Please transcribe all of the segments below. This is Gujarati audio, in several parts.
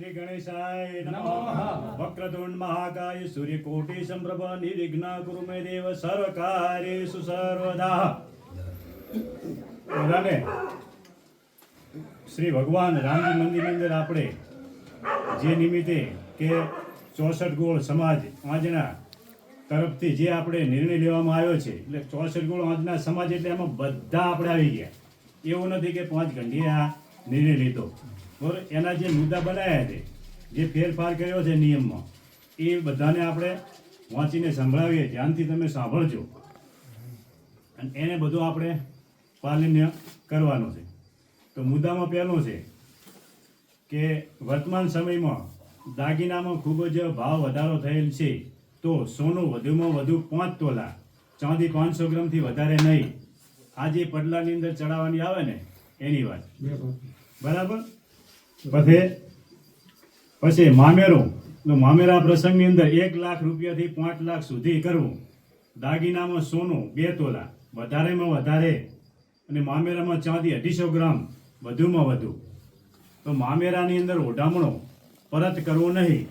શ્રી ગણેશાય નમઃ. વક્રતુંડ મહાકાય સૂર્યકોટિ સંપ્રભ નિર્વિઘ્ન કુરુ મે દેવ સર્વકાર્યેષુ સર્વદા. બધાને શ્રી ભગવાન રામજી મંદિરની અંદર આપણે જે નિમિત્તે કે 64 ગોળ સમાજ આજના તરફથી જે આપણે નિર્ણય લેવામાં આવ્યો છે, એટલે 64 ગોળ આજના સમાજ એટલે એમાં બધા આપણે આવી ગયા. એવું નથી કે 5 ઘંટીએ આ નિર્ણય લીધો. બરાબર, એના જે મુદ્દા બનાવ્યા છે, જે ફેરફાર કર્યો છે નિયમમાં, એ બધાને આપણે વાંચીને સંભળાવીએ. ધ્યાનથી તમે સાંભળજો અને એને બધું આપણે પાલન્ય કરવાનું છે. તો મુદ્દામાં પહેલું છે કે વર્તમાન સમયમાં દાગીનામાં ખૂબ જ ભાવ વધારો થયેલ છે, તો સોનું વધુમાં વધુ 5 તોલા, ચાંદી 500 ગ્રામથી વધારે નહીં. આ જે પડલાની અંદર ચડાવવાની આવે ને એની વાત, બરાબર. પછી મામેરું, મામેરા પ્રસંગની અંદર 1 લાખ રૂપિયાથી 5 લાખ સુધી કરવું. દાગીનામાં સોનું 2 તોલા વધારેમાં વધારે, અને મામેરામાં ચાંદી 250 ગ્રામ વધુમાં વધુ. તો મામેરાની અંદર ઓઢામણો પરત કરવો નહીં.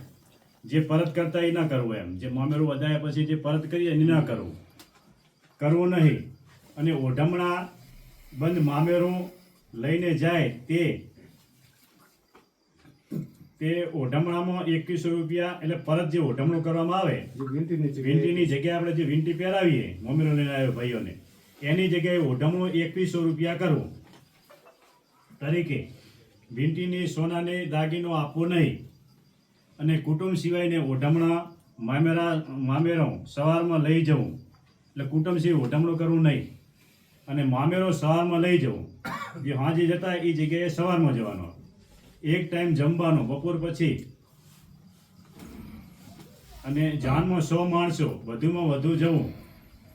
જે પરત કરતા એ ના કરવું, એમ જે મામેરું વધાર્યા પછી જે પરત કરીએ એ ના કરવું નહીં. અને ઓઢમણા બંધ મામેરું લઈને જાય તે ઓઢમણામાં 2100 રૂપિયા, એટલે પરત જે ઓઢમણું કરવામાં આવે વીંટીની જગ્યાએ આપણે જે વીંટી પહેરાવીએ મામેરું લઈને આવ્યો ભાઈઓને, એની જગ્યાએ ઓઢમણું 2100 રૂપિયા કરવું તરીકે. વીંટીની સોનાને દાગીનો આપવો નહીં. અને કુટુંબ સિવાયને ઓઢમણા મામેરો સવારમાં લઈ જવું, એટલે કુટુંબ સિવાય ઓઢમણું કરવું નહીં. અને મામેરો સવારમાં લઈ જવું, જે હાંજે જતા એ જગ્યાએ સવારમાં જવાનો. એક ટાઈમ જમવાનો બપોર પછી. અને જાનમાં 100 માણસો, વધુમાં વધુ જવું.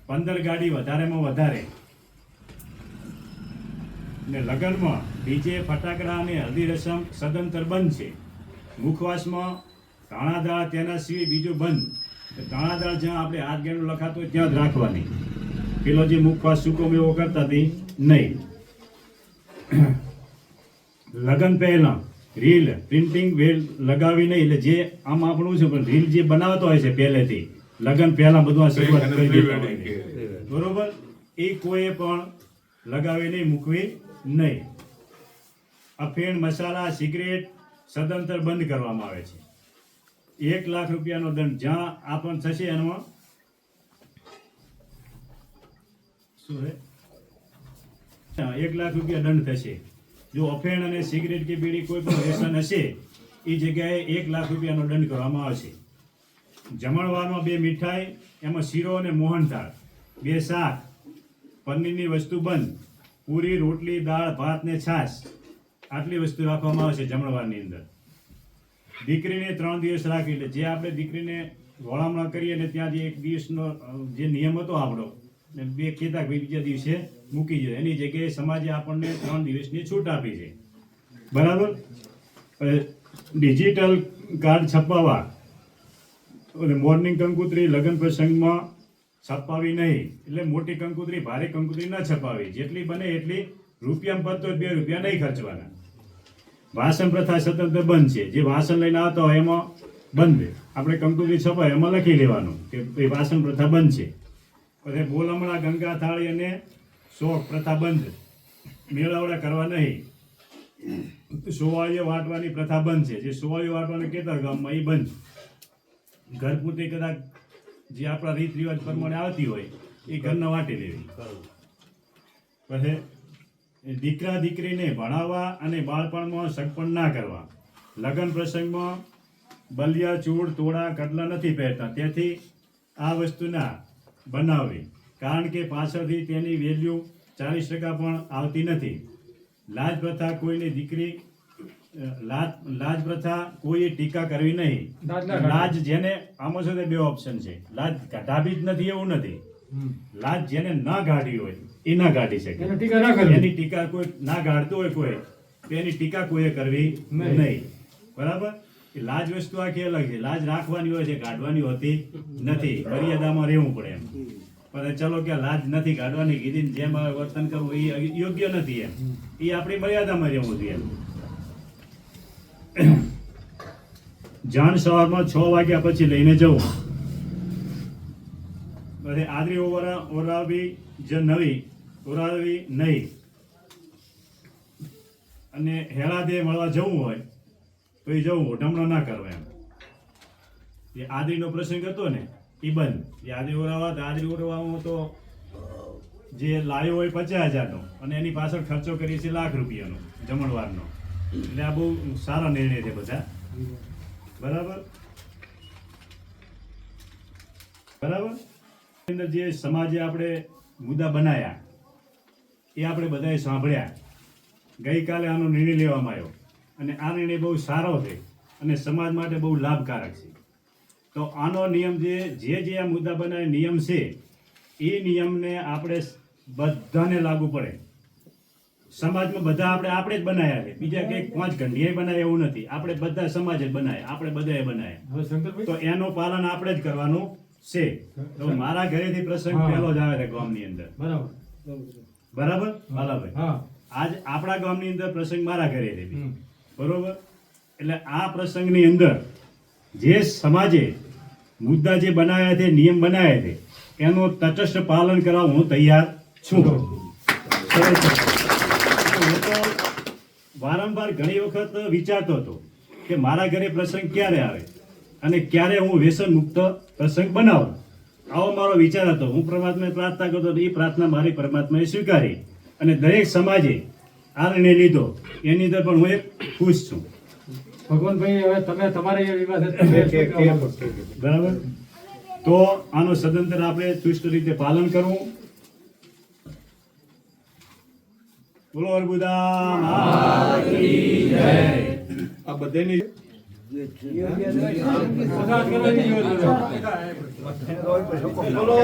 15 ગાડી વધારેમાં વધારે. ને લગ્નમાં ડીજે, ફટાકડા અને હલ્દી રસમ સદંતર બંધ છે. મુખવાસમાં ધાણા દાળ તેના સિવાય બીજું બંધ. ધાણા દાળ જ્યાં આપણે હાથ ગેણું લખાતો હોય ત્યાં જ રાખવાની. પેલો જે મુખવાસ સૂકો મેવો કરતા હતી નહીં. લગ્ન પહેલા રીલ પ્રિન્ટિંગ વેલ લગાવી નહીં. એટલે જે આમ આપણું છે પણ રીલ જે બનાવતો હોય છે પહેલેથી લગ્ન પહેલા બધું આ શરૂઆત કરી દેતા હોય છે, બરોબર. એ કોઈ પણ લગાવી નહીં, મૂકવી નહીં. અફીણ, મસાલા, સિગરેટ સદંતર બંધ કરવામાં આવે છે. 1 લાખ રૂપિયાનો દંડ જ્યાં આપણ થશે એમાં શું છે, 1 લાખ રૂપિયા દંડ થશે. જો અફેણ અને સિગરેટ કે બીડી કોઈ પણ વ્યસન હશે એ જગ્યાએ 1 લાખ રૂપિયાનો દંડ કરવામાં આવશે. જમણવારમાં 2 મીઠાઈ, એમાં શીરો અને મોહનથાળ, 2 શાક, પનીરની વસ્તુ બંધ. પૂરી, રોટલી, દાળ, ભાત ને છાશ, આટલી વસ્તુ રાખવામાં આવશે જમણવારની અંદર. દીકરીને 3 દિવસ રાખી, એટલે જે આપણે દીકરીને વળામણા કરીએ ને ત્યાં જે 1 દિવસનો જે નિયમ હતો આપણો, ને 2 કહેતા બીજા દિવસે મૂકી જાય, એની જગ્યાએ સમાજે આપણને 3 દિવસની છૂટ આપી છે, બરાબર. ડિજિટલ કાર્ડ છપાવવા, અને મોર્નિંગ કંકોત્રી લગ્ન પ્રસંગમાં છપાવી નહીં. એટલે મોટી કંકોત્રી, ભારે કંકોત્રી ન છપાવી. જેટલી બને એટલી રૂપિયામાં પડતો 2 રૂપિયા નહીં ખર્ચવાના. વાસણ પ્રથા સ્વતંત્ર બંધ છે. જે વાસણ લઈને આવતા હોય એમાં બંધ. આપણે કંકોત્રી છપાય એમાં લખી લેવાનું કે એ વાસણ પ્રથા બંધ છે. પછી બોલમણા, ગંગા થાળી અને શોખ પ્રથા બંધ. મેળાવડા કરવા નહીં. સોવાળીઓ વાટવાની પ્રથા બંધ છે. જે સોવાળીઓ વાટવાને કહેતા ગામમાં એ બંધ. ઘરપૂરતી કદાચ જે આપણા રીત રિવાજ પ્રમાણે આવતી હોય એ ઘરના વાટી લેવી. પછી દીકરા દીકરીને ભણાવવા અને બાળપણમાં સગપણ ના કરવા. લગ્ન પ્રસંગમાં બલિયા, ચૂડ, તોડા, કડલા નથી પહેરતા, તેથી આ વસ્તુ ના બનાવવી. કારણ કે પાછળથી તેની વેલ્યુ 40% પણ આવતી નથી. લાજ પ્રથા કોઈની દીકરી, લાજ પ્રથા કોઈએ ટીકા કરવી નહીં. લાજ જેને આમાં છે 2 ઓપ્શન છે. લાજ કાઢાવી જ નથી એવું નથી. લાજ જેને ના ગાઢી હોય એ ના ગાઢી શકે. એની ટીકા કોઈ ના ગાઢતો હોય કોઈ, તો એની ટીકા કોઈએ કરવી નહીં, બરાબર. લાજ વસ્તુ આખી અલગ છે. લાજ રાખવાની હોય છે, કાઢવાની હોતી નથી. મર્યાદામાં રહેવું પડે એમ. પણ ચલો કે લાજ નથી કાઢવાની કીધી, જેમ વર્તન કરવું એ યોગ્ય નથી એમ. એ આપણી મર્યાદામાં રહેવું જોઈએ એમ. જાણ સવારમાં 6 વાગ્યા પછી લઈને જવું. પછી આદરી ઓરાવી જ નવી ઓરાવી નહીં અને હેળાદે મળવા જવું હોય તો એ જવું, ઢમણો ના કરવો એમ. એ આદરીનો પ્રસંગ હતો ને એ બંધ. એ આદરી ઓરાવામાં તો જે લાવ્યો હોય 50,000નો અને એની પાછળ ખર્ચો કરીએ છીએ ₹1,00,000 જમણવારનો. એટલે આ બહુ સારો નિર્ણય છે બધા. બરાબર બરાબર. અંદર જે સમાજે આપણે મુદ્દા બનાવ્યા એ આપણે બધાએ સાંભળ્યા. ગઈકાલે આનો નિર્ણય લેવામાં આવ્યો અને આ નિર્ણય બહુ સારો છે અને સમાજ માટે બહુ લાભકારક છે. તો આનો નિયમ જે આ મુદ્દા બનાવે નિયમ છે એ નિયમને આપણે બધાને લાગુ પડે. સમાજમાં બધા આપણે જ બનાવ્યા છે, બીજા કંઈક 5 ઘંટીએ બનાવ્યા એવું નથી. આપણે બધા સમાજ જ બનાવ્યા, આપણે બધાએ બનાવ્યા. તો એનું પાલન આપણે જ કરવાનું છે. તો મારા ઘરેથી પ્રસંગ પહેલો જ આવે છે ગામની અંદર. બરાબર ભાલાભાઈ? આજ આપણા ગામની અંદર પ્રસંગ મારા ઘરે છે. બરોબર. એટલે આ પ્રસંગની અંદર જે સમાજે મુદ્દા જે બનાવ્યા છે, નિયમ બનાવ્યા છે, એનું તટસ્થ પાલન કરવા હું તૈયાર છું. હું તો વારંવાર ઘણી વખત વિચારતો હતો કે મારા ઘરે પ્રસંગ ક્યારે આવે અને ક્યારે હું વ્યસન મુક્ત પ્રસંગ બનાવું. આવો મારો વિચાર હતો. હું પરમાત્માને પ્રાર્થના કરતો હતો. એ પ્રાર્થના મારી પરમાત્માએ સ્વીકારી અને દરેક સમાજે આ નિર્ણય લીધો. એની અંદર પણ હું એક ખુશ છું. ભગવાનભાઈ, હવે તમે તમારે એ વિવાદ બરાબર. તો આનો સદંતર આપણે ચુસ્ત રીતે પાલન કરવું. બોલો અર્બુદા મહારાજની જય. આ બધાની બોલો